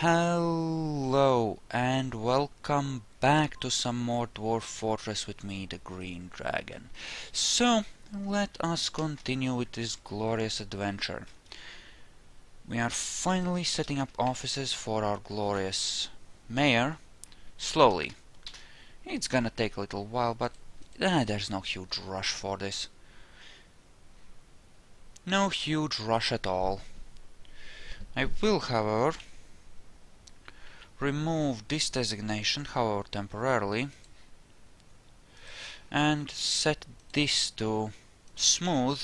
Hello and welcome back to some more Dwarf Fortress with me, the Green Dragon. So, let us continue with this glorious adventure. We are finally setting up offices for our glorious mayor, slowly. It's gonna take a little while, but there's no huge rush for this. No huge rush at all. I will, however, remove this designation, however temporarily, and set this to smooth,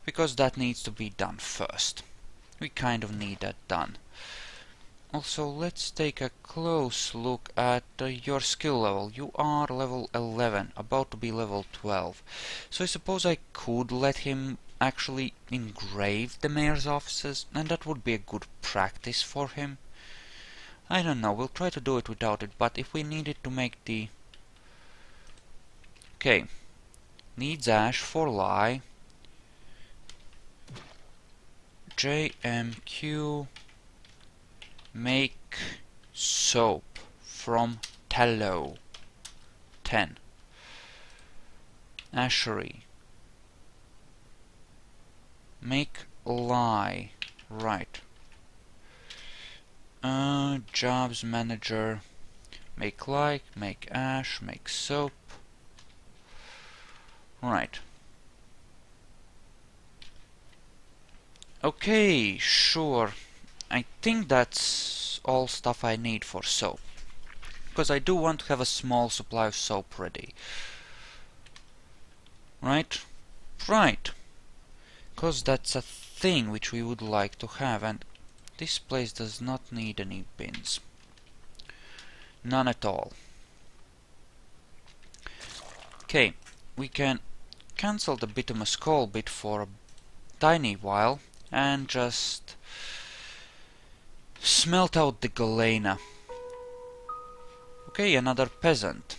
because that needs to be done first. We kind of need that done. Also, let's take a close look at your skill level. You are level 11, about to be level 12. So I suppose I could let him actually engrave the mayor's offices, and that would be a good practice for him. I don't know, we'll try to do it without it, but if we needed to make the... Okay, needs ash for lye. JMQ make soap from tallow 10. Ashery make lye, right. Jobs manager make lye, make ash, make soap, right. Okay, sure. I think that's all stuff I need for soap, because I do want to have a small supply of soap ready. Right? Right. Because that's a thing which we would like to have, and this place does not need any bins. None at all. Okay, we can cancel the bituminous coal bit for a tiny while and just smelt out the galena. Okay, another peasant.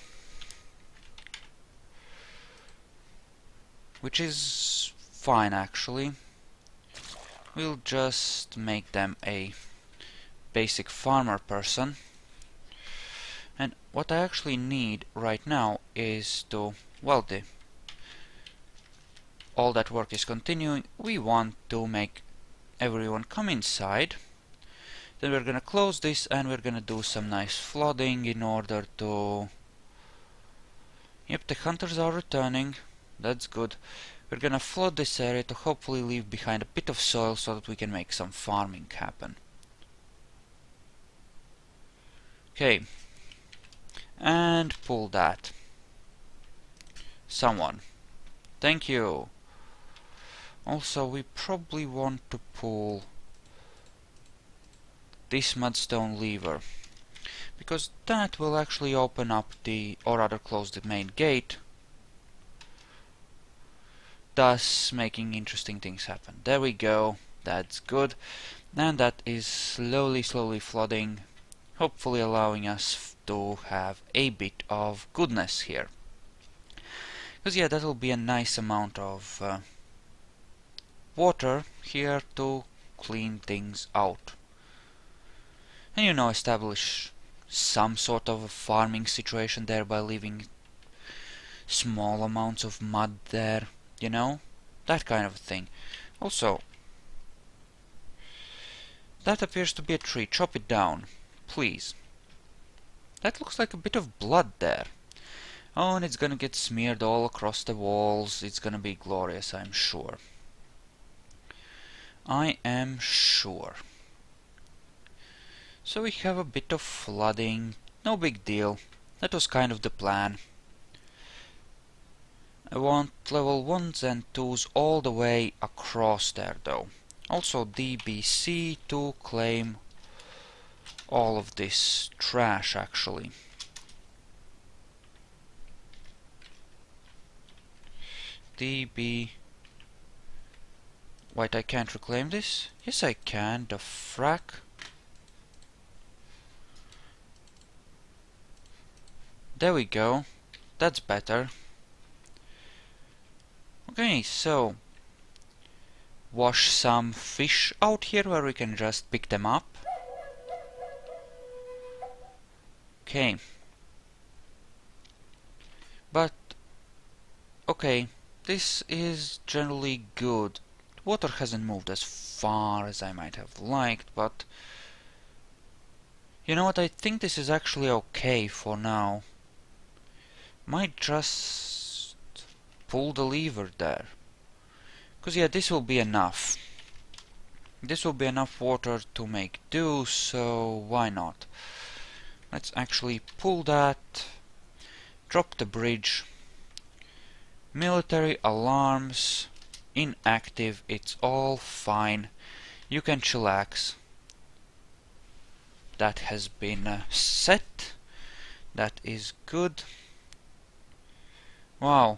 Which is fine, actually. We'll just make them a basic farmer person. And what I actually need right now is to, well, all that work is continuing. We want to make everyone come inside. Then we're gonna close this and we're gonna do some nice flooding in order to... Yep, the hunters are returning. That's good. We're gonna flood this area to hopefully leave behind a bit of soil so that we can make some farming happen. Okay. And pull that. Someone. Thank you. Also, we probably want to pull this mudstone lever, because that will actually open up the, or rather close the main gate, thus making interesting things happen. There we go, that's good, and that is slowly flooding, hopefully allowing us to have a bit of goodness here. Because yeah, that'll be a nice amount of water here to clean things out. And you know, establish some sort of a farming situation there by leaving small amounts of mud there, you know? That kind of thing. Also, that appears to be a tree. Chop it down, please. That looks like a bit of blood there. Oh, and it's gonna get smeared all across the walls. It's gonna be glorious, I'm sure. I am sure. So we have a bit of flooding. No big deal. That was kind of the plan. I want level 1s and 2s all the way across there though. Also DBC to claim all of this trash actually. DB... Wait, I can't reclaim this? Yes I can, the frack. There we go. That's better. Okay, so wash some fish out here where we can just pick them up. okay. But, okay, this is generally good. Water hasn't moved as far as I might have liked, but you know what, I think this is actually okay for now. Might just pull the lever there. Because yeah, this will be enough. This will be enough water to make do, so why not? Let's actually pull that, drop the bridge. Military alarms, inactive, it's all fine. You can chillax. That has been set. That is good. Wow.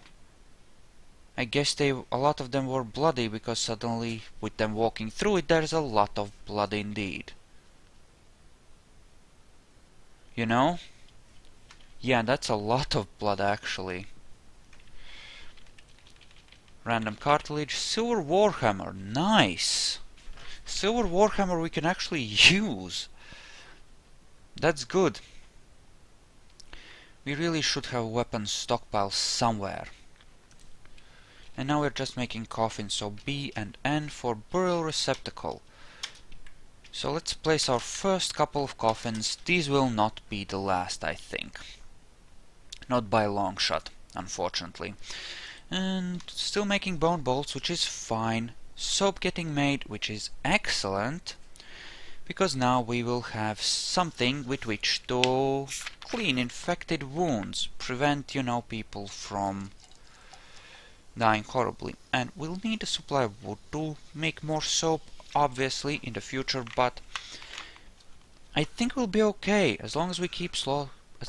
I guess a lot of them were bloody because suddenly, with them walking through it, there's a lot of blood indeed. You know? Yeah, that's a lot of blood actually. Random cartilage, silver warhammer, nice! Silver warhammer we can actually use. That's good. We really should have weapons stockpile somewhere. And now we're just making coffins, so B and N for burial receptacle. So let's place our first couple of coffins. These will not be the last, I think. Not by a long shot, unfortunately. And still making bone bolts, which is fine. Soap getting made, which is excellent. Because now we will have something with which to clean infected wounds. Prevent, you know, people from dying horribly. And we'll need a supply of wood to make more soap, obviously, in the future, but I think we'll be okay. As long as we keep as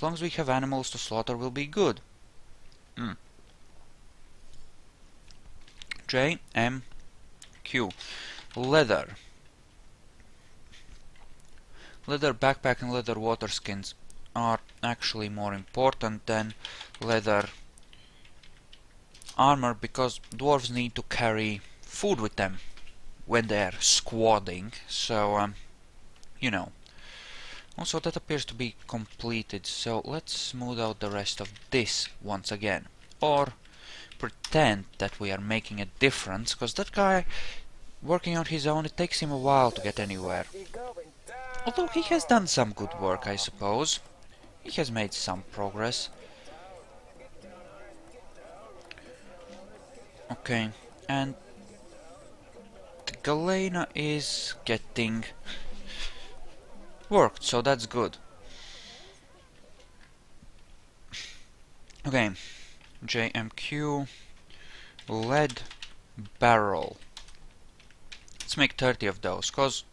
long as we have animals to slaughter, we'll be good. J, M, Q. Leather. Leather backpack and leather water skins are actually more important than leather armor because dwarves need to carry food with them when they're squadding, so you know. Also, that appears to be completed, so let's smooth out the rest of this once again. Or pretend that we are making a difference, because that guy working on his own, it takes him a while to get anywhere. Although he has done some good work, I suppose. He has made some progress. Okay, and the Galena is getting worked, so that's good. Okay, JMQ, lead barrel. Let's make 30 of those, cause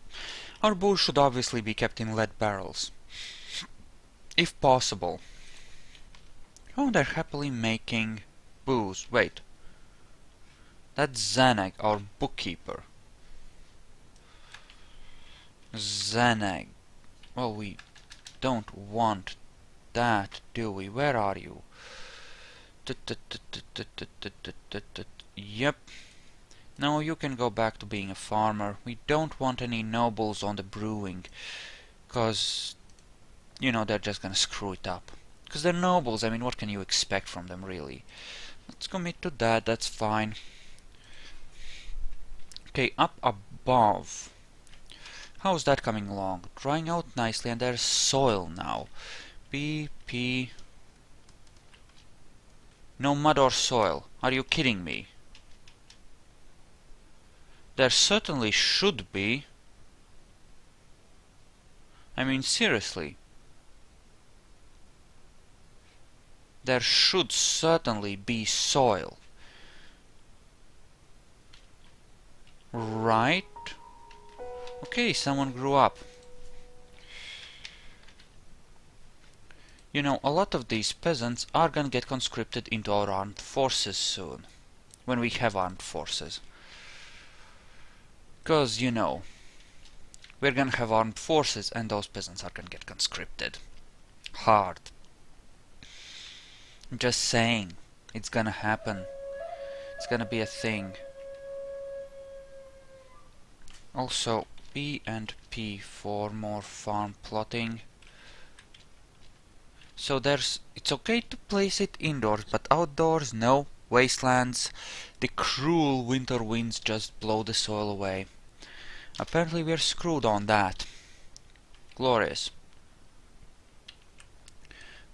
our booze should obviously be kept in lead barrels. If possible. Oh, they're happily making booze. Wait. That's Zanag, our bookkeeper. Zanag. Well, we don't want that, do we? Where are you? Yep. Now you can go back to being a farmer. We don't want any nobles on the brewing, cause, you know, they're just gonna screw it up. Cause they're nobles, I mean, what can you expect from them, really? Let's commit to that, that's fine. Okay, up above. How's that coming along? Drying out nicely, and there's soil now. BP. No mud or soil. Are you kidding me? There certainly should be. I mean, seriously. There should certainly be soil. Right? Okay, someone grew up. You know, a lot of these peasants are gonna get conscripted into our armed forces soon. When we have armed forces. Because, you know, we're gonna have armed forces and those peasants are gonna get conscripted. Hard. I'm just saying. It's gonna happen. It's gonna be a thing. Also, B and P for more farm plotting. So it's okay to place it indoors, but outdoors, no. Wastelands, the cruel winter winds just blow the soil away. Apparently we're screwed on that. Glorious.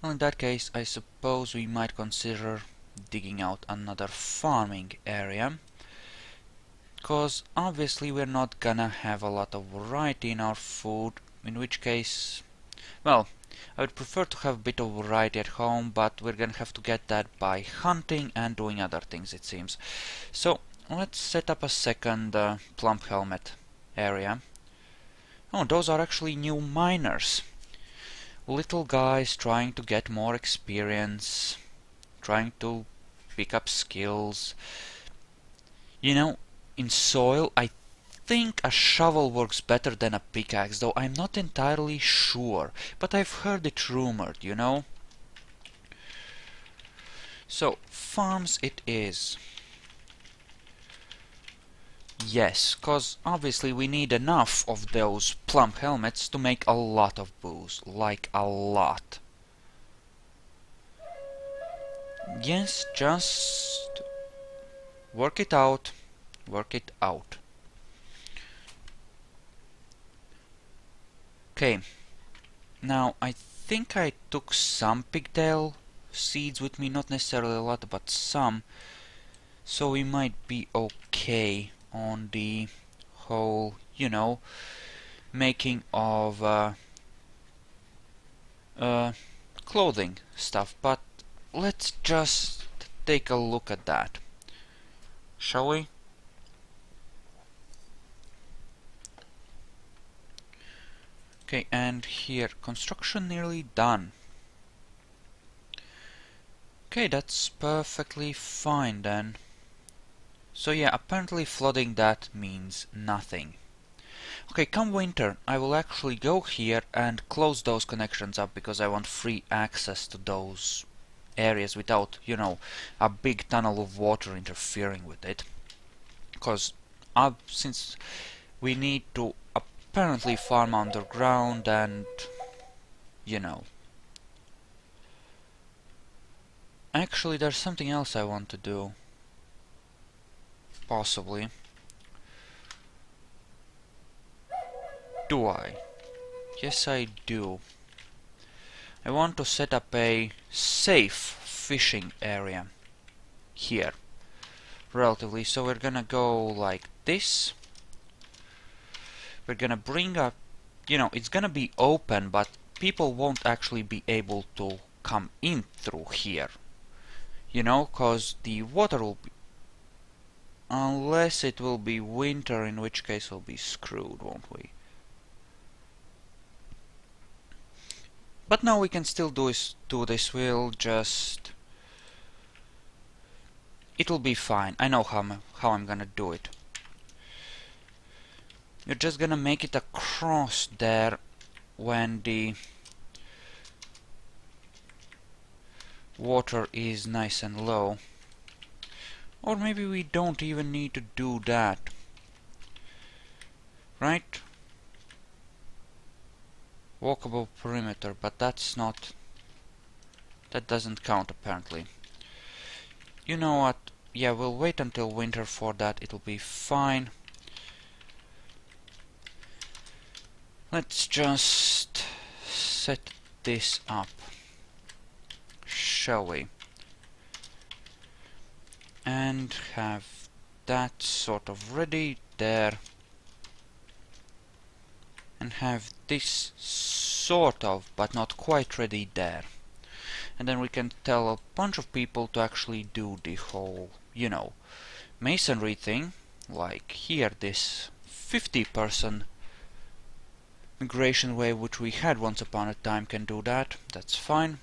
Well, in that case, I suppose we might consider digging out another farming area. Because obviously we're not gonna have a lot of variety in our food, in which case, well, I would prefer to have a bit of variety at home, but we're gonna have to get that by hunting and doing other things, it seems. So, let's set up a second plump helmet area. Oh, those are actually new miners. Little guys trying to get more experience, trying to pick up skills. You know, in soil, I think a shovel works better than a pickaxe, though I'm not entirely sure. But I've heard it rumored, you know? So, farms it is. Yes, cause obviously we need enough of those plump helmets to make a lot of booze. Like a lot. Yes, just work it out. Work it out. Okay. Now, I think I took some pigtail seeds with me, not necessarily a lot, but some. So we might be okay on the whole, you know, making of clothing stuff. But let's just take a look at that, shall we? Okay, and here, construction nearly done. Okay, that's perfectly fine then. So yeah, apparently flooding that means nothing. Okay, come winter, I will actually go here and close those connections up because I want free access to those areas without, you know, a big tunnel of water interfering with it. Because since we need to apparently farm underground and, you know. Actually, there's something else I want to do. Possibly. Do I? Yes, I do. I want to set up a safe fishing area here, relatively. So we're gonna go like this. We're gonna bring up, you know, it's gonna be open, but people won't actually be able to come in through here. You know, cause the water will be, unless it will be winter, in which case we'll be screwed, won't we? But now we can still do this. We'll just... It'll be fine. I know how I'm gonna do it. You're just gonna make it across there when the water is nice and low. Or maybe we don't even need to do that. Right? Walkable perimeter, but that's not... That doesn't count apparently. You know what? Yeah, we'll wait until winter for that. It'll be fine. Let's just set this up, shall we? And have that sort of ready there. And have this sort of, but not quite ready there. And then we can tell a bunch of people to actually do the whole, you know, masonry thing. Like here, this 50-person migration wave which we had once upon a time can do that. That's fine.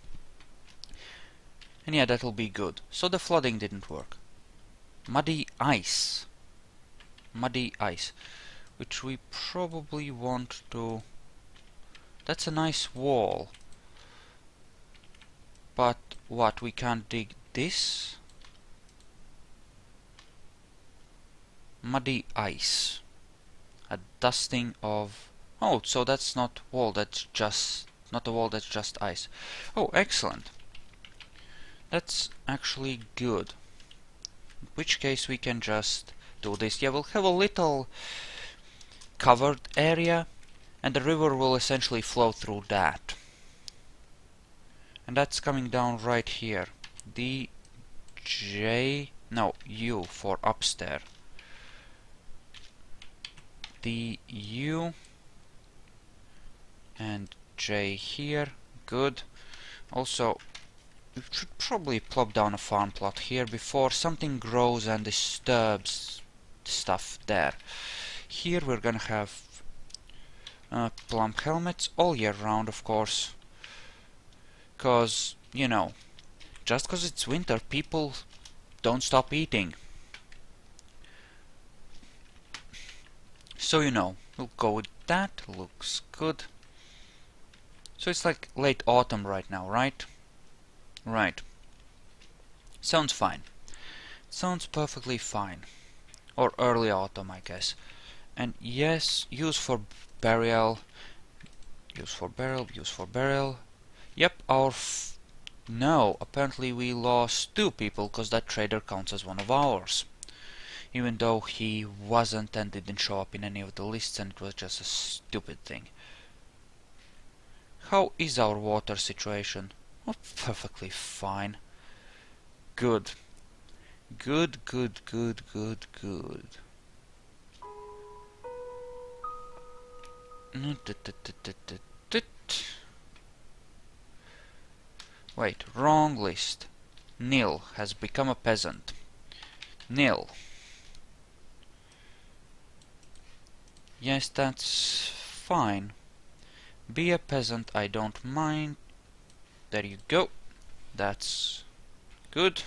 And yeah, that'll be good. So the flooding didn't work. Muddy ice. Muddy ice. Which we probably want to... That's a nice wall. But what, we can't dig this? Muddy ice. A dusting of... Oh, so that's not wall, that's just not a wall, that's just ice. Oh, excellent. That's actually good. In which case we can just do this. Yeah, we'll have a little covered area, and the river will essentially flow through that. And that's coming down right here. D, J, no, U for upstairs. D, U, and J here. Good. Also, we should probably plop down a farm plot here before something grows and disturbs stuff there. Here we're gonna have plum helmets all year round, of course. Cause, you know, just cause it's winter, people don't stop eating. So, you know, we'll go with that. Looks good. So it's like late autumn right now, right? Right. Sounds fine. Sounds perfectly fine. Or early autumn, I guess. And yes, use for burial. Use for burial, use for burial. Yep, no, apparently we lost 2 people, because that trader counts as one of ours. Even though he wasn't and didn't show up in any of the lists, and it was just a stupid thing. How is our water situation? Oh, perfectly fine. Good. Good, good, good, good, good. Wait, wrong list. Nil has become a peasant. Nil. Yes, that's fine. Be a peasant, I don't mind. There you go. That's good.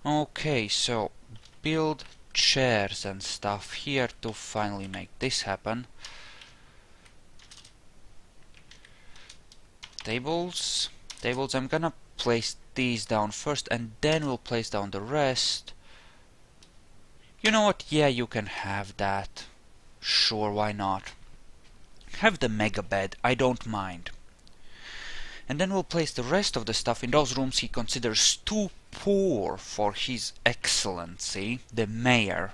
Okay, so build chairs and stuff here to finally make this happen. Tables. Tables, I'm gonna place these down first and then we'll place down the rest. You know what? Yeah, you can have that. Sure, why not? Have the mega bed, I don't mind. And then we'll place the rest of the stuff in those rooms he considers too poor for His Excellency, the Mayor.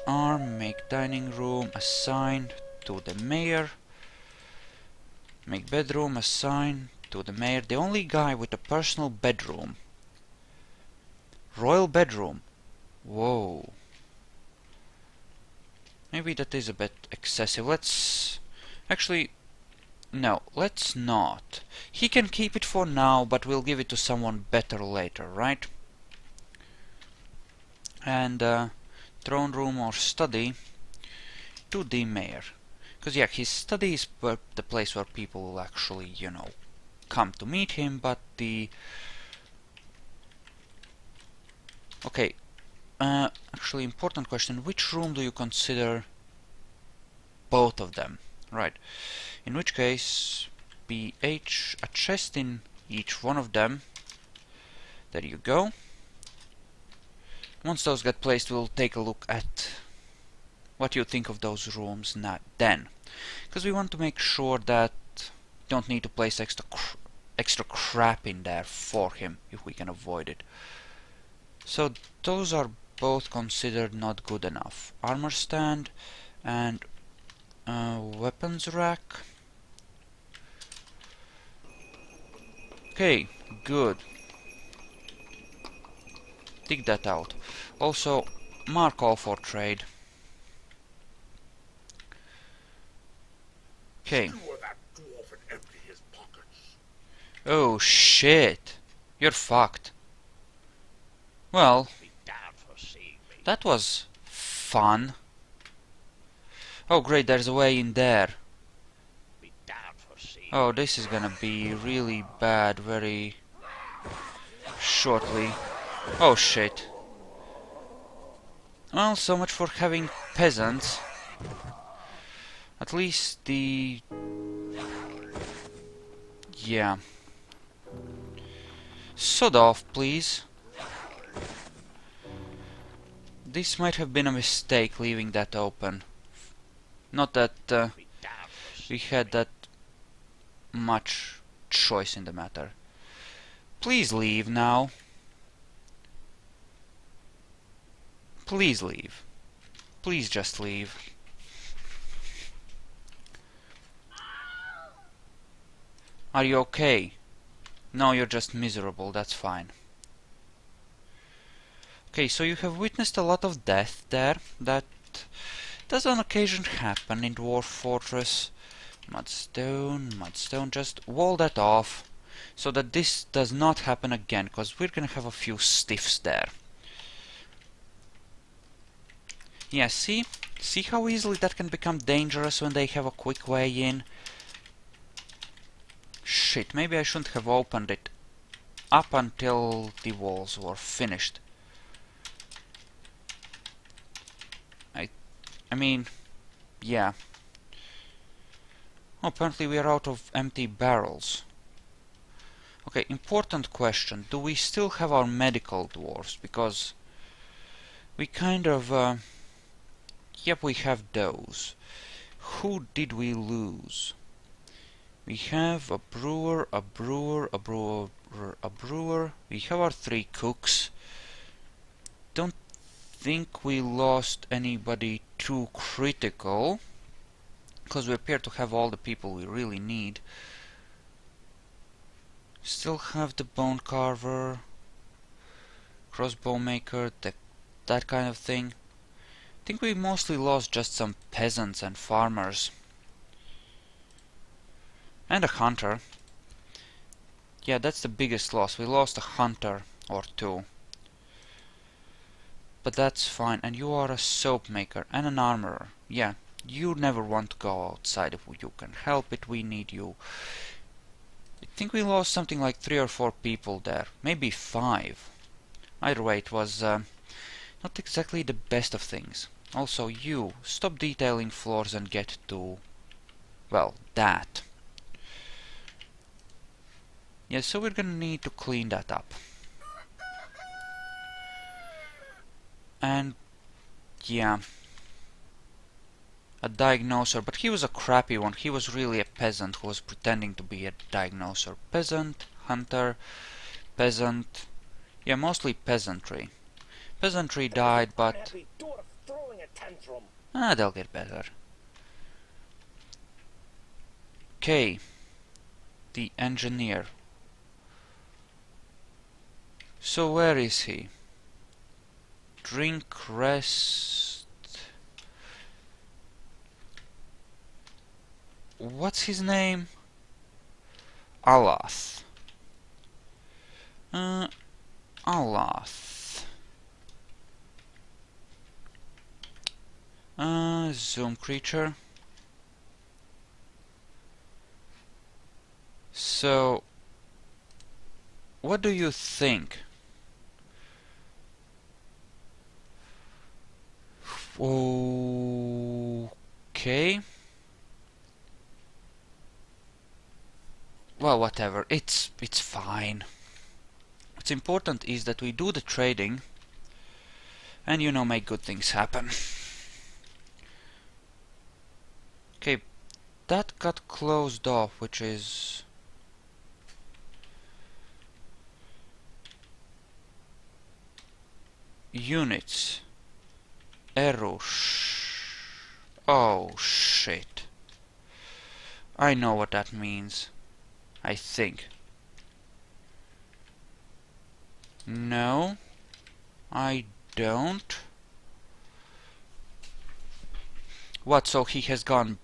Make dining room assigned to the Mayor. Make bedroom assigned to the Mayor. The only guy with a personal bedroom. Royal bedroom. Whoa. Maybe that is a bit excessive. Let's... Actually, no, let's not. He can keep it for now, but we'll give it to someone better later, right? And throne room or study to the Mayor. Because yeah, his study is the place where people will actually, you know, come to meet him, but the... Okay, actually important question, which room do you consider both of them? Right, in which case, BH, a chest in each one of them. There you go. Once those get placed, we'll take a look at what you think of those rooms then. Because we want to make sure that you don't need to place extra crap in there for him, if we can avoid it. So those are both considered not good enough. Armor stand and weapons rack. Okay, good. Dig that out. Also, mark all for trade. Okay. Oh shit. You're fucked. Well, that was fun. Oh great, there's a way in there. Oh, this is gonna be really bad very shortly. Oh shit. Well, so much for having peasants. At least the... Yeah. Sod off, please. This might have been a mistake, leaving that open. Not that we had that much choice in the matter. Please leave now. Please leave. Please just leave. Are you okay? No, you're just miserable, that's fine. Okay, so you have witnessed a lot of death there. That does on occasion happen in Dwarf Fortress. Mudstone, just wall that off so that this does not happen again, because we're gonna have a few stiffs there. Yeah, see? See how easily that can become dangerous when they have a quick way in? Shit, maybe I shouldn't have opened it up until the walls were finished. I mean, yeah. Oh, apparently we are out of empty barrels. Okay, important question. Do we still have our medical dwarves? Because we kind of... yep, we have those. Who did we lose? We have a brewer, a brewer, a brewer, a brewer. We have our 3 cooks. Don't think we lost anybody too critical, because we appear to have all the people we really need. Still have the bone carver, crossbow maker, that kind of thing. I think we mostly lost just some peasants and farmers. And a hunter. Yeah, that's the biggest loss. We lost a hunter or 2. But that's fine. And you are a soap maker and an armorer. Yeah, you never want to go outside if you can help it. We need you. I think we lost something like 3 or 4 people there. Maybe 5. Either way, it was not exactly the best of things. Also, you, stop detailing floors and get to, well, that. Yeah, so we're gonna need to clean that up. And, yeah. A diagnoser, but he was a crappy one. He was really a peasant who was pretending to be a diagnoser. Peasant, hunter, peasant. Yeah, mostly peasantry. Peasantry died, but... they'll get better. Okay. The engineer. So where is he? Drink, rest... What's his name? Alath. Alath. Zoom creature. So, what do you think? Okay. Well, whatever. It's fine. What's important is that we do the trading and, you know, make good things happen. Okay, that got closed off, which is... units. Erush. Oh, shit. I know what that means. I think. No, I don't. What, so he has gone...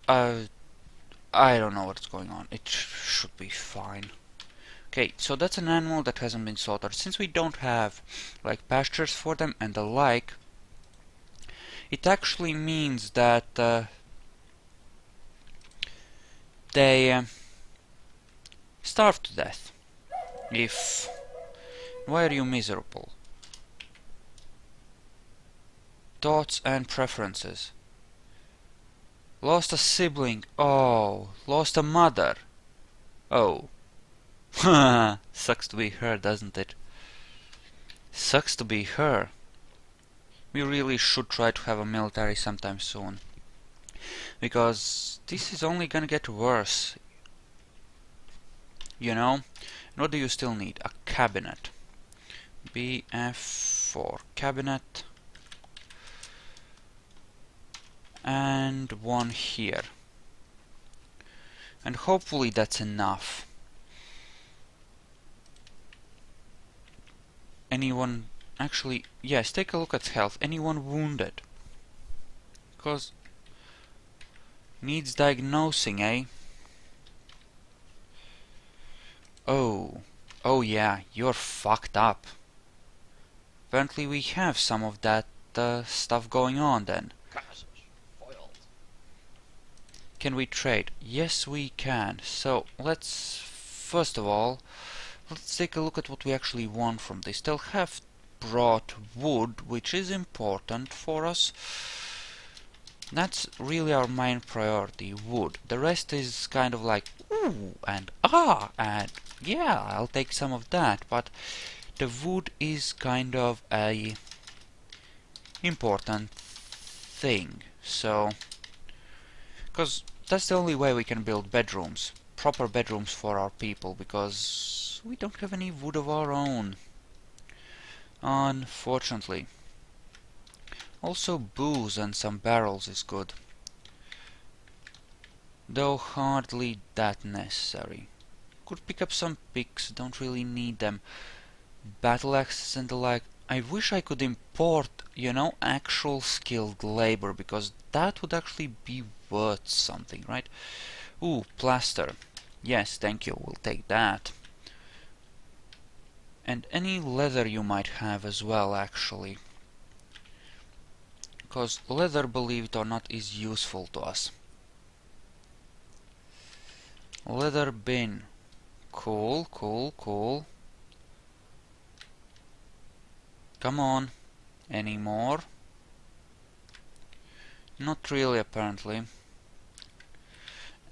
I don't know what's going on. It should be fine. Okay, so that's an animal that hasn't been slaughtered. Since we don't have, like, pastures for them and the like, it actually means that they starve to death. If... Why are you miserable? Thoughts and preferences. Lost a sibling. Oh, lost a mother. Oh. Sucks to be her, doesn't it? Sucks to be her. We really should try to have a military sometime soon. Because this is only gonna get worse. You know? What do you still need? A cabinet. BF4 cabinet. And one here. And hopefully that's enough. Anyone... Actually, yes, take a look at health. Anyone wounded? Because... Needs diagnosing, eh? Oh. Oh yeah, you're fucked up. Apparently we have some of that stuff going on then. Can we trade? Yes, we can. So, let's... First of all, let's take a look at what we actually want from this. They'll have brought wood, which is important for us. That's really our main priority, wood. The rest is kind of like, ooh, and ah, and yeah, I'll take some of that, but the wood is kind of a important thing, so... Because that's the only way we can build bedrooms. Proper bedrooms for our people, because we don't have any wood of our own. Unfortunately. Also booze and some barrels is good. Though hardly that necessary. Could pick up some picks, don't really need them. Battle axes and the like. I wish I could import, you know, actual skilled labor, because that would actually be worth something, right? Ooh, plaster. Yes, thank you, we'll take that. And any leather you might have as well, actually. Because leather, believe it or not, is useful to us. Leather bin. Cool, cool, cool. Come on. Any more? Not really, apparently.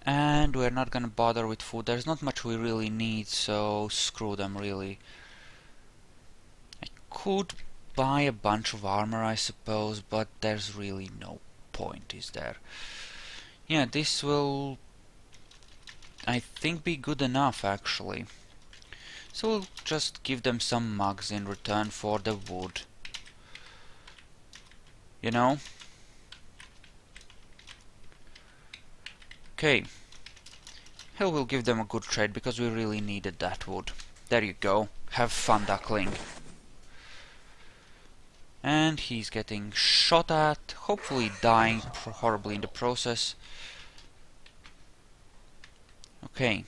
And we're not gonna bother with food. There's not much we really need, so screw them, really. I could buy a bunch of armor, I suppose, but there's really no point, is there? Yeah, this will, I think, be good enough, actually. So we'll just give them some mugs in return for the wood. You know? Okay. Hell, we'll give them a good trade, because we really needed that wood. There you go. Have fun, duckling. And he's getting shot at, hopefully dying horribly in the process. Okay.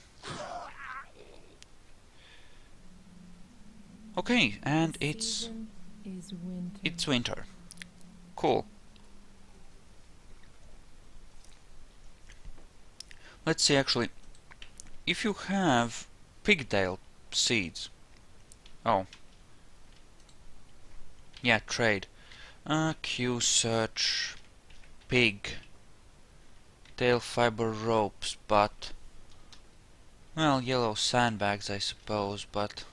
Okay, and it's winter. Cool. Let's see, actually, if you have pigtail seeds. Oh. Yeah, trade. Q search pig tail fiber ropes, but well, yellow sandbags, I suppose, but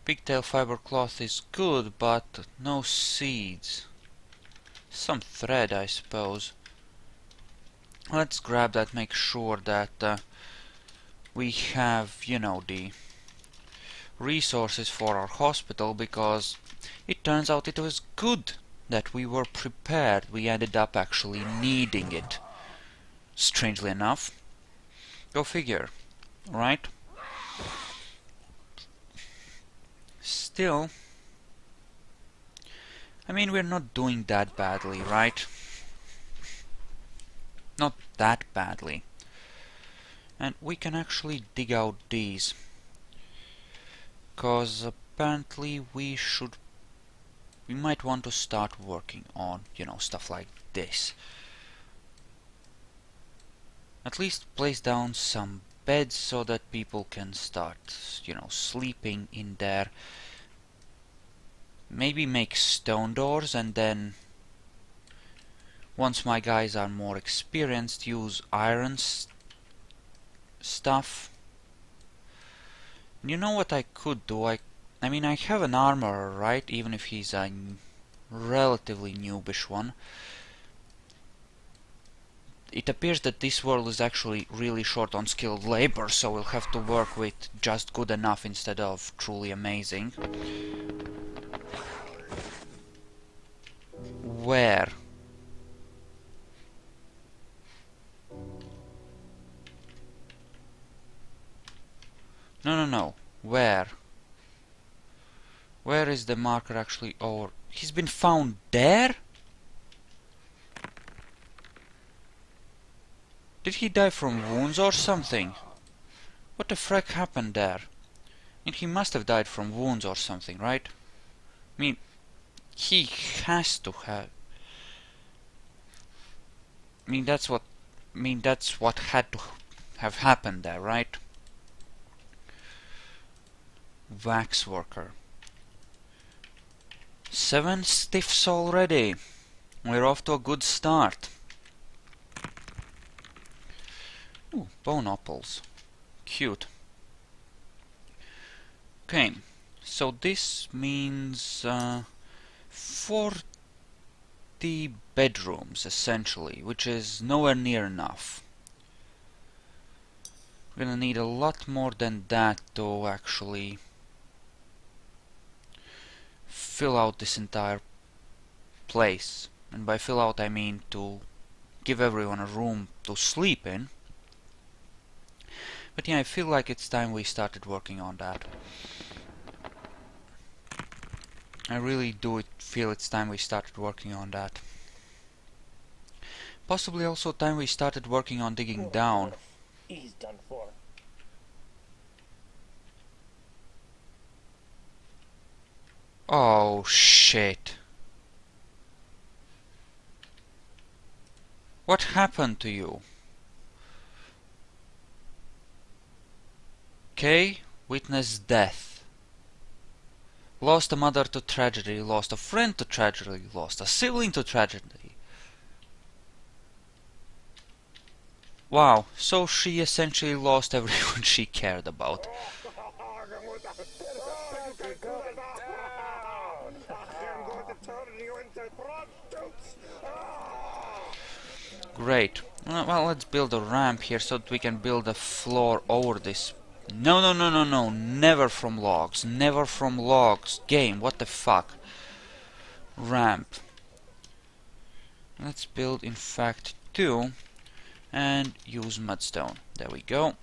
pigtail fiber cloth is good, but no seeds. Some thread, I suppose. Let's grab that, make sure that we have, you know, the resources for our hospital, because it turns out it was good that we were prepared. We ended up actually needing it. Strangely enough. Go figure, right? Still, I mean, we're not doing that badly, right? Not that badly. And we can actually dig out these. Because apparently we might want to start working on, you know, stuff like this. At least place down some beds so that people can start, you know, sleeping in there. Maybe make stone doors, and then once my guys are more experienced, use iron stuff. You know what I could do? I I mean, I have an armorer, right? Even if he's a relatively noobish one. It appears that this world is actually really short on skilled labor, so we'll have to work with just good enough instead of truly amazing. Where? No. Where? Where is the marker actually? Or he's been found there? Did he die from wounds or something? What the frack happened there? And he must have died from wounds or something, right? I mean, he has to have. I mean, that's what had to have happened there, right? Wax worker. 7 stiffs already. We're off to a good start. Ooh, bone apples. Cute. Okay, so this means 40 bedrooms, essentially, which is nowhere near enough. We're gonna need a lot more than that to actually fill out this entire place. And by fill out I mean to give everyone a room to sleep in. But yeah, I feel like it's time we started working on that. I really do feel it's time we started working on that. Possibly also time we started working on digging down. He's done for. Oh shit. What happened to you? Okay, witnessed death. Lost a mother to tragedy, lost a friend to tragedy, lost a sibling to tragedy. Wow, so she essentially lost everyone she cared about. Great. Well, let's build a ramp here so that we can build a floor over this. No. Never from logs. Never from logs. Game, what the fuck? Ramp. Let's build, in fact, 2 and use mudstone. There we go.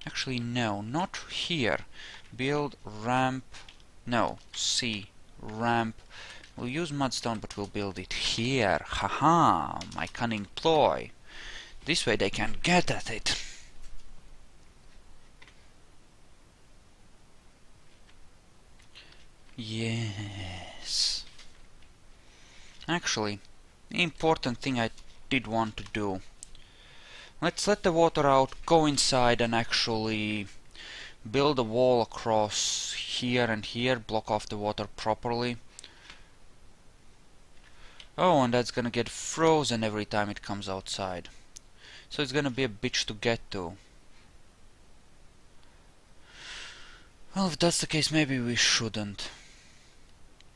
Actually, no, not here. Build ramp. No, C. Ramp. We'll use mudstone, but we'll build it here. Haha, my cunning ploy. This way they can get at it. Yes. Actually, the important thing I did want to do. Let's let the water out, go inside and actually build a wall across here and here, block off the water properly. Oh, and that's gonna get frozen every time it comes outside. So it's gonna be a bitch to get to. Well, if that's the case, maybe we shouldn't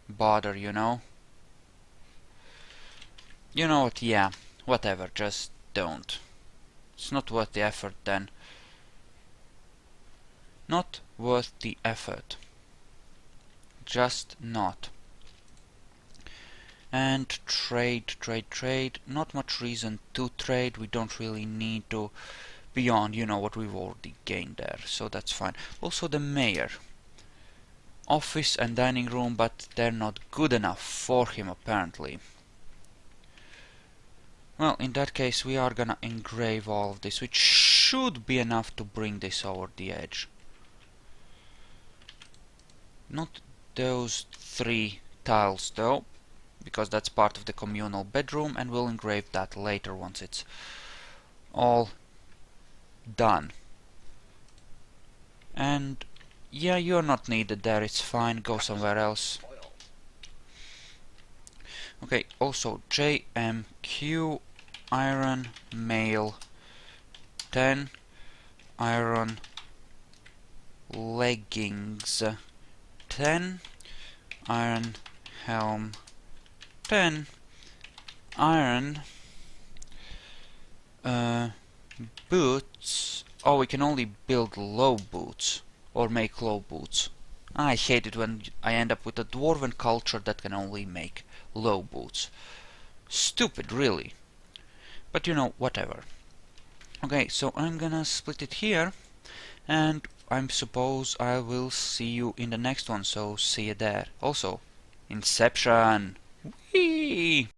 bother, you know? You know what, yeah, whatever, just don't. It's not worth the effort then. Not worth the effort. Just not. And trade. Not much reason to trade. We don't really need to beyond, you know, what we've already gained there. So that's fine. Also the mayor. Office and dining room, but they're not good enough for him apparently. Well, in that case we are gonna engrave all of this, which should be enough to bring this over the edge. Not those 3 tiles though, because that's part of the communal bedroom, and we'll engrave that later once it's all done. And yeah, you're not needed there, it's fine, go somewhere else. Okay, also JMQ iron mail 10 iron leggings 10, iron helm 10, iron boots. Oh, we can only build low boots or make low boots. I hate it when I end up with a dwarven culture that can only make low boots. Stupid, really. But you know, whatever. Okay, so I'm gonna split it here, and I suppose I will see you in the next one, so see you there. Also, Inception! Whee!